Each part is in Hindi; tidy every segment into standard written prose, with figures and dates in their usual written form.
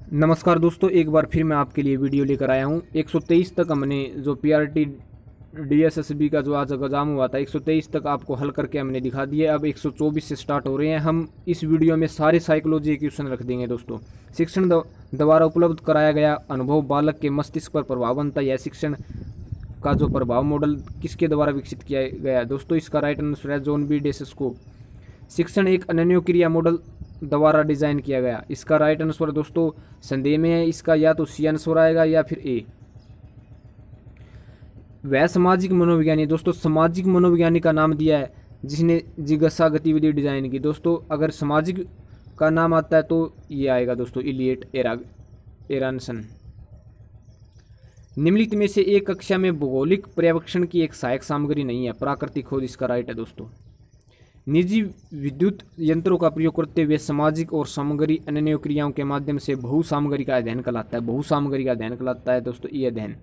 नमस्कार दोस्तों, एक बार फिर मैं आपके लिए वीडियो लेकर आया हूँ। 123 तक हमने जो पीआरटी डीएसएसबी का जो आज एग्जाम हुआ था 123 तक आपको हल करके हमने दिखा दिया। अब 124 से स्टार्ट हो रहे हैं। हम इस वीडियो में सारे साइकोलॉजी के क्वेश्चन रख देंगे दोस्तों। शिक्षण द्वारा उपलब्ध कराया गया अनुभव बालक के मस्तिष्क पर प्रभाव बनता है। यह शिक्षण का जो प्रभाव मॉडल किसके द्वारा विकसित किया गया है दोस्तों? इसका राइट आंसर है जॉन बी डेसेस्को। शिक्षण एक अनन्य क्रिया मॉडल द्वारा डिजाइन किया गया। इसका राइट आंसर दोस्तों संदेह में है, इसका या तो सी आंसर आएगा या फिर ए। वह सामाजिक मनोविज्ञानी दोस्तों, सामाजिक मनोविज्ञानी का नाम दिया है जिसने जिज्ञासा गतिविधि डिजाइन की। दोस्तों अगर सामाजिक का नाम आता है तो ये आएगा दोस्तों इलियट एरानसन। निम्नलिखित में से एक कक्षा में भौगोलिक पर्यवेक्षण की एक सहायक सामग्री नहीं है। प्राकृतिक खोज इसका राइट है दोस्तों। निजी विद्युत यंत्रों का प्रयोग करते हुए सामाजिक और सामग्री अनन्य क्रियाओं के माध्यम से बहुसामग्री का अध्ययन कहलाता है। बहुसामग्री का अध्ययन कहलाता है दोस्तों ये अध्ययन।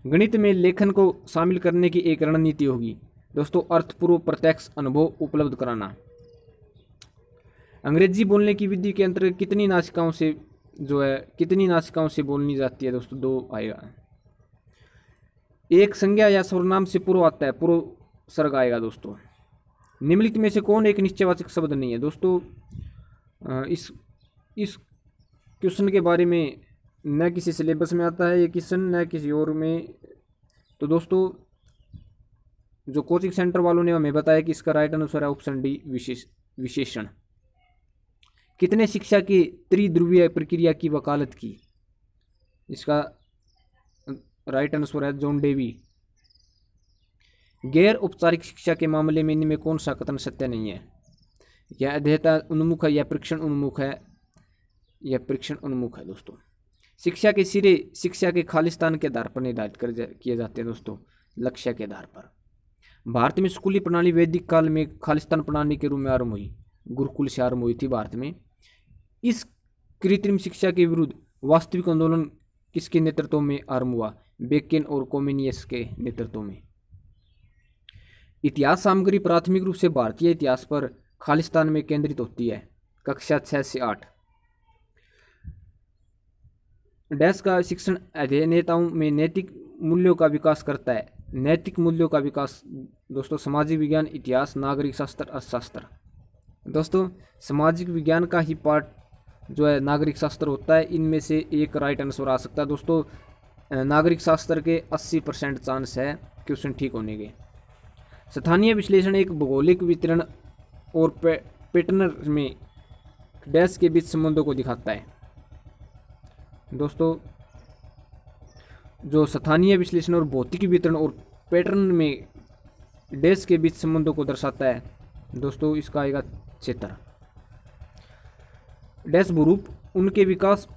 गणित में लेखन को शामिल करने की एक रणनीति होगी दोस्तों अर्थपूर्व प्रत्यक्ष अनुभव उपलब्ध कराना। अंग्रेजी बोलने की विधि के अंतर्गत कितनी नासिकाओं से बोलनी जाती है दोस्तों? दो आएगा। एक संज्ञा या सर्वनाम से पूर्व आता है, पूर्व सर्ग आएगा दोस्तों। निम्नलिखित में से कौन एक निश्चयवाचक शब्द नहीं है दोस्तों? इस क्वेश्चन के बारे में न किसी सिलेबस में आता है ये क्वेश्चन, न किसी और में। तो दोस्तों जो कोचिंग सेंटर वालों ने हमें बताया कि इसका राइट आंसर है ऑप्शन डी विशेषण। कितने शिक्षा की त्रिध्रुवीय प्रक्रिया की वकालत की? इसका राइट आंसर है जॉन डेवी। गैर औपचारिक शिक्षा के मामले में इनमें कौन सा कथन सत्य नहीं है? यह अध्येता उन्मुख है या परीक्षण उन्मुख है? यह परीक्षण उन्मुख है दोस्तों। शिक्षा के सिरे शिक्षा के खालिस्तान के आधार पर निर्धारित किए जाते हैं दोस्तों, लक्ष्य के आधार पर। भारत में स्कूली प्रणाली वैदिक काल में खालिस्तान प्रणाली के रूप में आरंभ हुई, गुरुकुल से आरंभ हुई थी भारत में। इस कृत्रिम शिक्षा के विरुद्ध वास्तविक आंदोलन किसके नेतृत्व में आरंभ हुआ? बेकेन और कोमेनियस के नेतृत्व में। इतिहास सामग्री प्राथमिक रूप से भारतीय इतिहास पर खालिस्तान में केंद्रित होती है। कक्षा 6 से 8। डैश का शिक्षण अध्ययनेताओं में नैतिक मूल्यों का विकास करता है। नैतिक मूल्यों का विकास दोस्तों सामाजिक विज्ञान, इतिहास, नागरिक शास्त्र, अर्थशास्त्र। दोस्तों सामाजिक विज्ञान का ही पार्ट जो है नागरिक शास्त्र होता है। इनमें से एक राइट आंसर आ सकता है दोस्तों। नागरिक शास्त्र के 80% चांस है क्वेश्चन ठीक होने के। स्थानीय विश्लेषण एक भौगोलिक वितरण और पैटर्न में डैश के बीच संबंधों को दिखाता है। दोस्तों जो स्थानीय विश्लेषण और भौतिक वितरण और पैटर्न में डैश के बीच संबंधों को दर्शाता है दोस्तों, इसका आएगा क्षेत्र। डैश भूरूप उनके विकास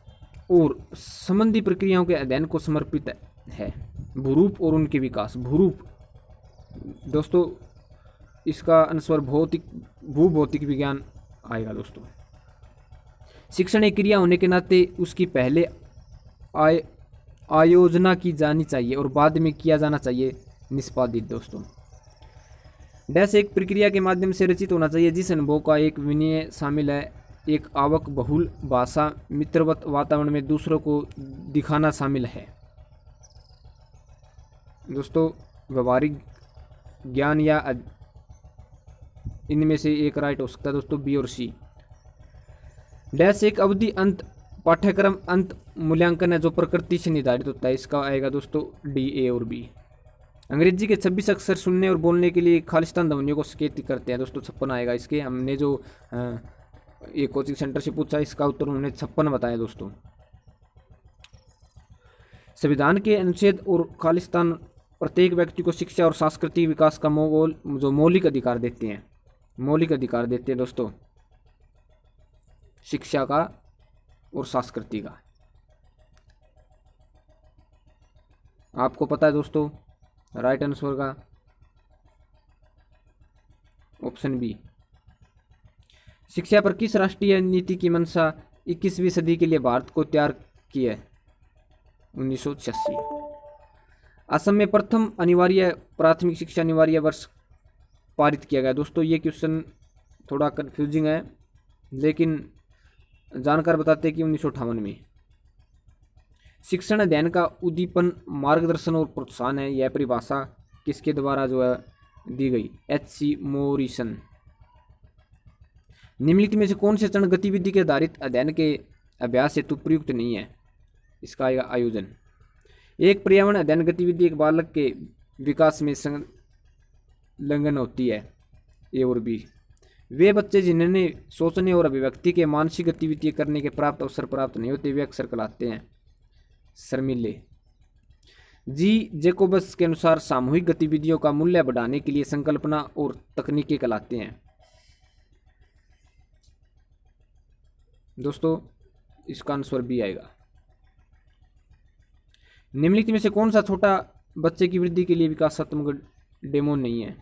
और संबंधी प्रक्रियाओं के अध्ययन को समर्पित है। भूरूप और उनके विकास। भूरूप दोस्तों इसका आंसर भूभौतिक विज्ञान आएगा दोस्तों। शिक्षण एक क्रिया होने के नाते उसकी पहले आयोजना की जानी चाहिए और बाद में किया जाना चाहिए निष्पादित। दोस्तों डैश एक प्रक्रिया के माध्यम से रचित होना चाहिए जिस अनुभव का एक विनय शामिल है। एक आवक बहुल भाषा मित्रवत वातावरण में दूसरों को दिखाना शामिल है। दोस्तों व्यवहारिक ज्ञान या इनमें से एक राइट हो सकता है दोस्तों, बी और सी। डैश एक अवधि अंत पाठ्यक्रम अंत मूल्यांकन है जो प्रकृति से निर्धारित होता है। इसका आएगा दोस्तों डी, ए और बी। अंग्रेजी के 26 अक्षर सुनने और बोलने के लिए खालिस्तान ध्वनियों को संकेत करते हैं दोस्तों। 56 आएगा इसके। हमने जो ये कोचिंग सेंटर से पूछा इसका उत्तर उन्होंने 56 बताया दोस्तों। संविधान के अनुच्छेद और खालिस्तान प्रत्येक व्यक्ति को शिक्षा और सांस्कृतिक विकास का मौलिक अधिकार देते हैं। मौलिक अधिकार देते हैं दोस्तों शिक्षा का और संस्कृति का। आपको पता है दोस्तों राइट आंसर का ऑप्शन बी। शिक्षा पर किस राष्ट्रीय नीति की मंशा 21वीं सदी के लिए भारत को तैयार की है? 1986। असम में प्रथम अनिवार्य प्राथमिक शिक्षा अनिवार्य वर्ष पारित किया गया। दोस्तों ये क्वेश्चन थोड़ा कन्फ्यूजिंग है लेकिन जानकार बताते हैं कि 1958 में शिक्षण अध्ययन का उद्दीपन, मार्गदर्शन और प्रोत्साहन है। यह परिभाषा किसके द्वारा जो है दी गई? H.C. मोरिसन। निम्नलिखित में से कौन से चरण गतिविधि के आधारित अध्ययन के अभ्यास हेतु प्रयुक्त नहीं है? इसका आएगा आयोजन। एक पर्यावरण अध्ययन गतिविधि एक बालक के विकास में संलग्न होती है। ए और बी। वे बच्चे जिन्हें सोचने और अभिव्यक्ति के मानसिक गतिविधियां करने के प्राप्त अवसर प्राप्त नहीं होते वे अक्सर कहलाते हैं शर्मीले। जी जेकोबस के अनुसार सामूहिक गतिविधियों का मूल्य बढ़ाने के लिए संकल्पना और तकनीकें कहलाते हैं। दोस्तों इसका आंसर बी आएगा। निम्नलिखित में से कौन सा छोटा बच्चे की वृद्धि के लिए विकासात्मक डेमोन नहीं है?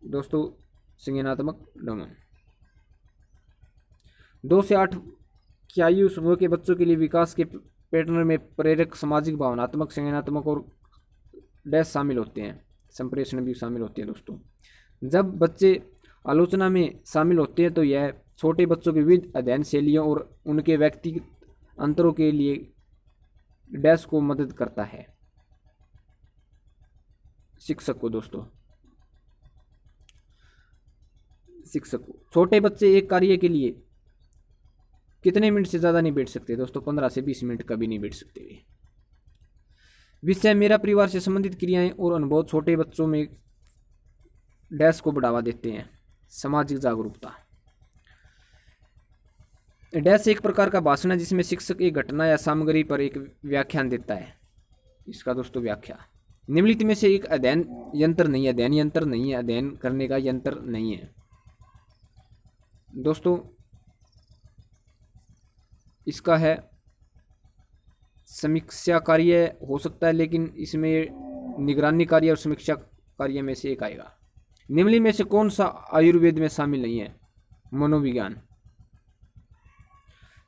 दोस्तों संज्ञानात्मक डेमोन। 2 से 8 की आयु समूह के बच्चों के लिए विकास के पैटर्न में प्रेरक, सामाजिक, भावनात्मक, संज्ञानात्मक और डैश शामिल होते हैं, संप्रेषण भी शामिल होते हैं। दोस्तों जब बच्चे आलोचना में शामिल होते हैं तो यह छोटे बच्चों के विविध अध्ययन शैलियों और उनके व्यक्तिगत अंतरों के लिए डैश को मदद करता है। शिक्षक को दोस्तों, शिक्षक को छोटे बच्चे एक कार्य के लिए कितने मिनट से ज़्यादा नहीं बैठ सकते? दोस्तों 15 से 20 मिनट कभी नहीं बैठ सकते वे। विषय मेरा परिवार से संबंधित क्रियाएं और अनुभव छोटे बच्चों में डैश को बढ़ावा देते हैं। सामाजिक जागरूकता। डैश एक प्रकार का भाषण है जिसमें शिक्षक एक घटना या सामग्री पर एक व्याख्यान देता है। इसका दोस्तों व्याख्या। निम्नलिखित में से एक अध्ययन यंत्र नहीं है, अध्ययन यंत्र नहीं है, अध्ययन करने का यंत्र नहीं है। दोस्तों इसका है समीक्षा कार्य हो सकता है, लेकिन इसमें निगरानी कार्य और समीक्षा कार्य में से एक आएगा। निम्नलिखित में से कौन सा आयुर्वेद में शामिल नहीं है? मनोविज्ञान।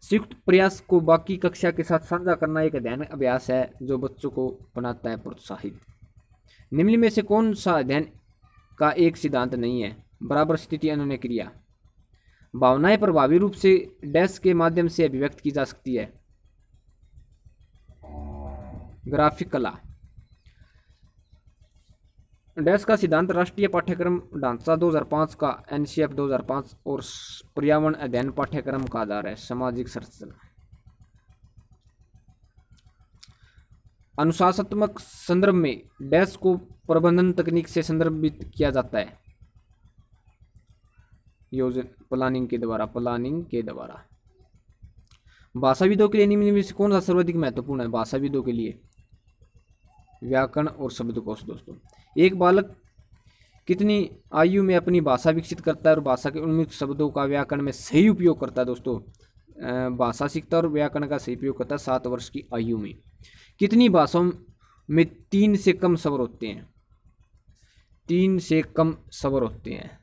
संयुक्त प्रयास को बाकी कक्षा के साथ साझा करना एक अध्ययन अभ्यास है जो बच्चों को बनाता है प्रोत्साहित। निम्नलिखित में से कौन सा अध्ययन का एक सिद्धांत नहीं है? बराबर स्थिति अन्य क्रिया। भावनाएं प्रभावी रूप से डैश के माध्यम से अभिव्यक्त की जा सकती है। ग्राफिक कला। डैश का सिद्धांत राष्ट्रीय पाठ्यक्रम ढांचा 2005 का NCF 2005 और पर्यावरण अध्ययन पाठ्यक्रम का आधार है। सामाजिक संरचना। अनुशासनात्मक संदर्भ में डैश को प्रबंधन तकनीक से संदर्भित किया जाता है। योजना, प्लानिंग के द्वारा। भाषाविदों के लिए निम्न में से कौन सा सर्वाधिक महत्वपूर्ण है? भाषाविदों के लिए व्याकरण और शब्दकोश। दोस्तों एक बालक कितनी आयु में अपनी भाषा विकसित करता है और भाषा के उन्मुक्त शब्दों का व्याकरण में सही उपयोग करता है? दोस्तों भाषा सीखता है और व्याकरण का सही उपयोग करता है 7 वर्ष की आयु में। कितनी भाषाओं में 3 से कम स्वर होते हैं? 3 से कम स्वर होते हैं।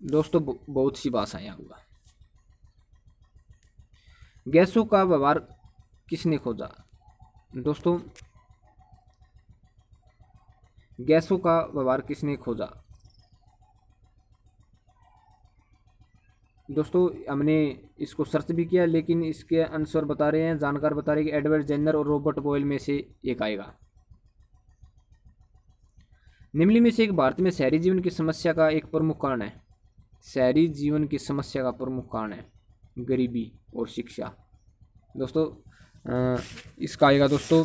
दोस्तों बहुत सी भाषाएं होगा। गैसों का व्यवहार किसने खोजा? दोस्तों गैसों का व्यवहार किसने खोजा? दोस्तों हमने इसको सर्च भी किया, लेकिन इसके आंसर बता रहे हैं, जानकार बता रहे हैं कि एडवर्ड जेनर और रॉबर्ट बॉयल में से एक आएगा। निम्नलिखित में से एक भारत में शहरी जीवन की समस्या का एक प्रमुख कारण है। शहरी जीवन की समस्या का प्रमुख कारण है गरीबी और शिक्षा। दोस्तों इसका आएगा दोस्तों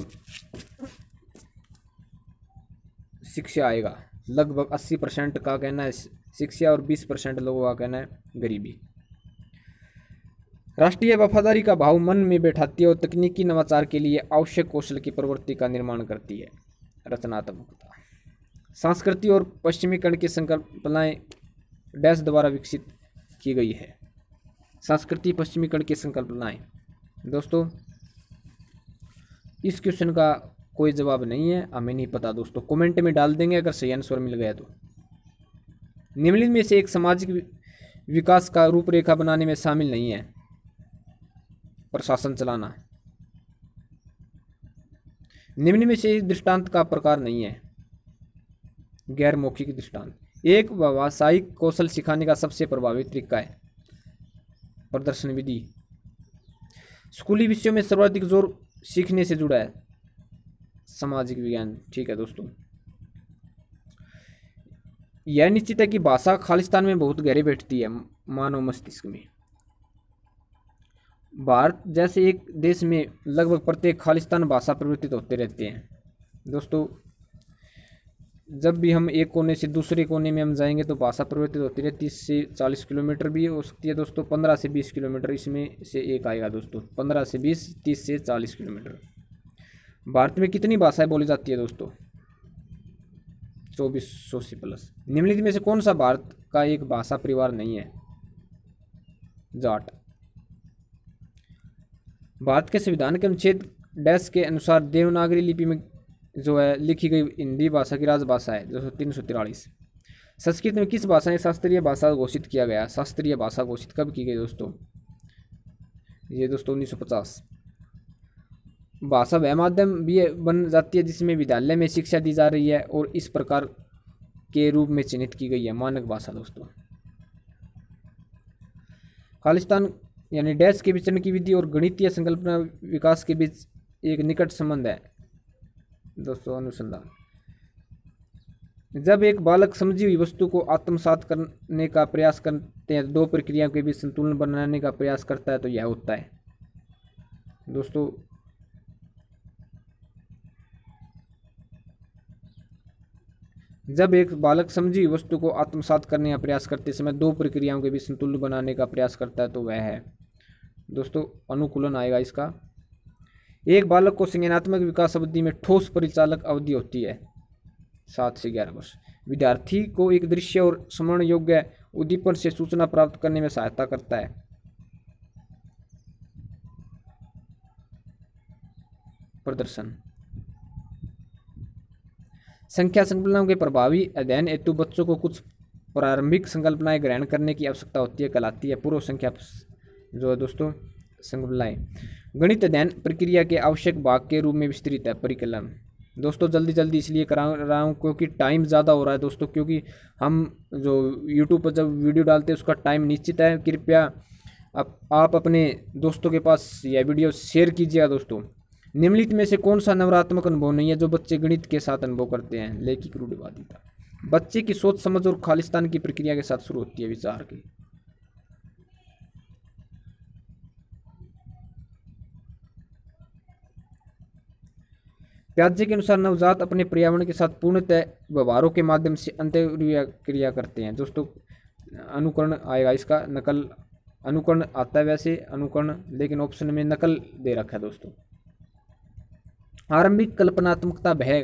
शिक्षा आएगा। लगभग 80% का कहना है शिक्षा और 20% लोगों का कहना है गरीबी। राष्ट्रीय वफादारी का भाव मन में बैठाती है और तकनीकी नवाचार के लिए आवश्यक कौशल की प्रवृत्ति का निर्माण करती है। रचनात्मकता। संस्कृति और पश्चिमीकरण की संकल्पनाएं डैश द्वारा विकसित की गई है। संस्कृति पश्चिमीकरण की संकल्पनाएं। दोस्तों इस क्वेश्चन का कोई जवाब नहीं है, हमें नहीं पता। दोस्तों कमेंट में डाल देंगे अगर सही आंसर मिल गया तो। निम्नलिखित में से एक सामाजिक विकास का रूपरेखा बनाने में शामिल नहीं है। प्रशासन चलाना। निम्न में से दृष्टांत का प्रकार नहीं है। गैर मौखिक दृष्टांत। एक व्यावसायिक कौशल सिखाने का सबसे प्रभावी तरीका है प्रदर्शन विधि। स्कूली विषयों में सर्वाधिक जोर सीखने से जुड़ा है, सामाजिक विज्ञान। ठीक है दोस्तों। यह निश्चित है कि भाषा खालिस्तान में बहुत गहरे बैठती है मानव मस्तिष्क में। भारत जैसे एक देश में लगभग प्रत्येक खालिस्तान भाषा परिवर्तित होते रहते हैं दोस्तों। जब भी हम एक कोने से दूसरे कोने में हम जाएंगे तो भाषा परिवर्तित होती है। 30 से 40 किलोमीटर भी हो सकती है दोस्तों, 15 से 20 किलोमीटर इसमें से एक आएगा दोस्तों। 15 से 20, 30 से 40 किलोमीटर। भारत में कितनी भाषाएं बोली जाती है दोस्तों? 2400 से प्लस। निम्नलिखित में से कौन सा भारत का एक भाषा परिवार नहीं है? जाट। भारत के संविधान के अनुच्छेद डैश के अनुसार देवनागरी लिपि में जो है लिखी गई हिंदी भाषा की राजभाषा है दोस्तों 343। संस्कृत में किस भाषा ने शास्त्रीय भाषा घोषित किया गया? शास्त्रीय भाषा घोषित कब की गई दोस्तों? ये दोस्तों 1950। भाषा वह माध्यम भी बन जाती है जिसमें विद्यालय में शिक्षा दी जा रही है और इस प्रकार के रूप में चिन्हित की गई है, मानक भाषा दोस्तों। खालिस्तान यानी डैश के विचरण की विधि और गणितीय संकल्पना विकास के बीच एक निकट संबंध है दोस्तों। अनुसंधान। जब एक बालक समझी हुई वस्तु को आत्मसात करने का प्रयास करते हैं, दो प्रक्रियाओं के बीच संतुलन बनाने का प्रयास करता है, तो यह होता है दोस्तों जब एक बालक समझी हुई वस्तु को आत्मसात करने का प्रयास करते समय दो प्रक्रियाओं के बीच संतुलन बनाने का प्रयास करता है, तो वह है दोस्तों अनुकूलन आएगा इसका। एक बालक को संज्ञानात्मक विकास अवधि में ठोस परिचालक अवधि होती है 7 से 11 वर्ष। विद्यार्थी को एक दृश्य और स्मरण योग्य उद्दीपन से सूचना प्राप्त करने में सहायता करता है। प्रदर्शन। संख्या संकल्पनाओं के प्रभावी अध्ययन हेतु बच्चों को कुछ प्रारंभिक संकल्पनाएं ग्रहण करने की आवश्यकता होती है, कहलाती है पूर्व संख्या जो है दोस्तों संकल्पनाएं। गणित अध्ययन प्रक्रिया के आवश्यक भाग के रूप में विस्तृत है परिकलन। दोस्तों जल्दी जल्दी इसलिए करा रहा हूँ क्योंकि टाइम ज़्यादा हो रहा है दोस्तों, क्योंकि हम जो यूट्यूब पर जब वीडियो डालते हैं उसका टाइम निश्चित है। कृपया आप अपने दोस्तों के पास यह वीडियो शेयर कीजिएगा दोस्तों। निम्नलिखित में से कौन सा नवरात्मक अनुभव नहीं है जो बच्चे गणित के साथ अनुभव करते हैं? लैंगिक रूढ़िवादिता। बच्चे की सोच समझ और खालिस्तान की प्रक्रिया के साथ शुरू होती है विचार की। प्याजे के अनुसार नवजात अपने पर्यावरण के साथ पूर्णतः व्यवहारों के माध्यम से अंतःक्रिया करते हैं दोस्तों। अनुकरण आएगा इसका। नकल अनुकरण आता है वैसे अनुकरण, लेकिन ऑप्शन में नकल दे रखा है दोस्तों। आरंभिक कल्पनात्मकता भय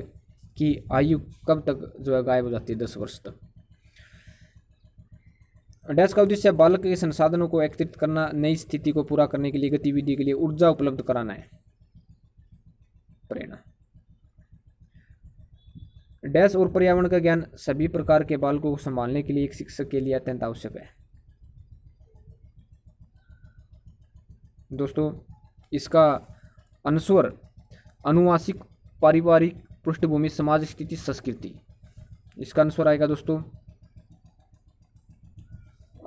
की आयु कब तक जो है गायब हो जाती है? 10 वर्ष तक। डैश का उद्देश्य बालक के संसाधनों को एकत्रित करना, नई स्थिति को पूरा करने के लिए गतिविधि के लिए ऊर्जा उपलब्ध कराना है। प्रेरणा। डैश और पर्यावरण का ज्ञान सभी प्रकार के बालकों को संभालने के लिए एक शिक्षक के लिए अत्यंत आवश्यक है दोस्तों। इसका अनुस्वर अनुवांशिक, पारिवारिक पृष्ठभूमि, समाज स्थिति, संस्कृति। इसका अनुस्वर आएगा दोस्तों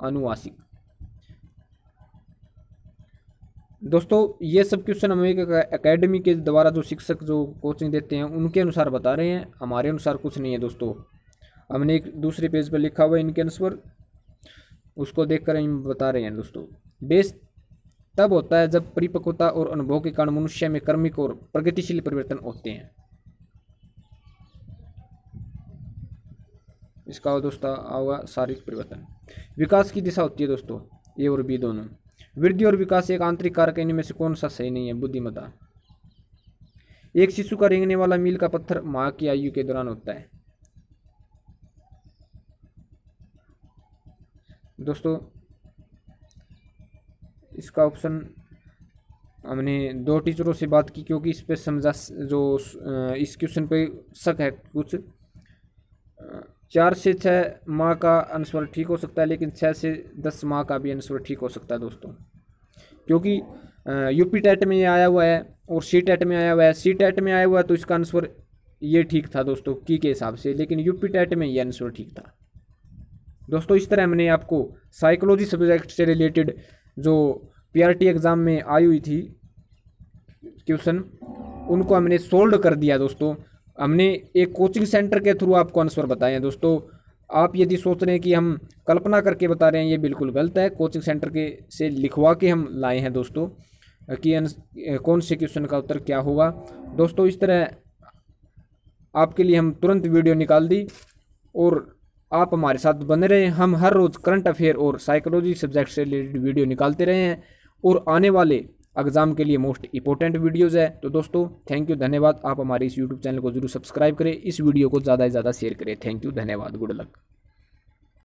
अनुवांशिक। दोस्तों ये सब क्वेश्चन हमें एकेडमी के द्वारा जो शिक्षक जो कोचिंग देते हैं उनके अनुसार बता रहे हैं, हमारे अनुसार कुछ नहीं है दोस्तों। हमने एक दूसरे पेज पर लिखा हुआ है इनके अनुसार, उसको देखकर हम बता रहे हैं दोस्तों। देश तब होता है जब परिपक्वता और अनुभव के कारण मनुष्य में कर्मिक और प्रगतिशील परिवर्तन होते हैं। इसका दोस्तों होगा शारीरिक परिवर्तन। विकास की दिशा होती है दोस्तों ए और बी दोनों। वृद्धि और विकास एक आंतरिक कारक, इनमें से कौन सा सही नहीं है? बुद्धिमत्ता। एक शिशु का रेंगने वाला मील का पत्थर मां की आयु के दौरान होता है दोस्तों। इसका ऑप्शन हमने 2 टीचरों से बात की क्योंकि इस पे समझा जो इस क्वेश्चन पे शक है कुछ। 4 से 6 माह का अनुस्वर ठीक हो सकता है, लेकिन 6 से 10 माह का भी अनुस्वर ठीक हो सकता है दोस्तों, क्योंकि यूपी टेट में ये आया हुआ है और सी टेट में आया हुआ है। सी टेट में आया हुआ है तो इसका अनुस्वर ये ठीक था दोस्तों की के हिसाब से, लेकिन यूपी टेट में ये अनुस्वर ठीक था दोस्तों। इस तरह हमने आपको साइकोलॉजी सब्जेक्ट से रिलेटेड जो पीआरटी एग्ज़ाम में आई हुई थी क्वेश्चन उनको हमने सोल्व कर दिया दोस्तों। हमने एक कोचिंग सेंटर के थ्रू आपको आंसर बताए हैं दोस्तों। आप यदि सोच रहे हैं कि हम कल्पना करके बता रहे हैं, ये बिल्कुल गलत है। कोचिंग सेंटर के से लिखवा के हम लाए हैं दोस्तों कि कौन से क्वेश्चन का उत्तर क्या होगा। दोस्तों इस तरह आपके लिए हम तुरंत वीडियो निकाल दी और आप हमारे साथ बने रहे। हम हर रोज़ करंट अफेयर और साइकोलॉजी सब्जेक्ट से रिलेटेड वीडियो निकालते रहे हैं और आने वाले एग्ज़ाम के लिए मोस्ट इंपॉर्टेंट वीडियोज़ है। तो दोस्तों थैंक यू, धन्यवाद। आप हमारे इस यूट्यूब चैनल को जरूर सब्सक्राइब करें, इस वीडियो को ज़्यादा से ज़्यादा शेयर करें। थैंक यू, धन्यवाद, गुड लक।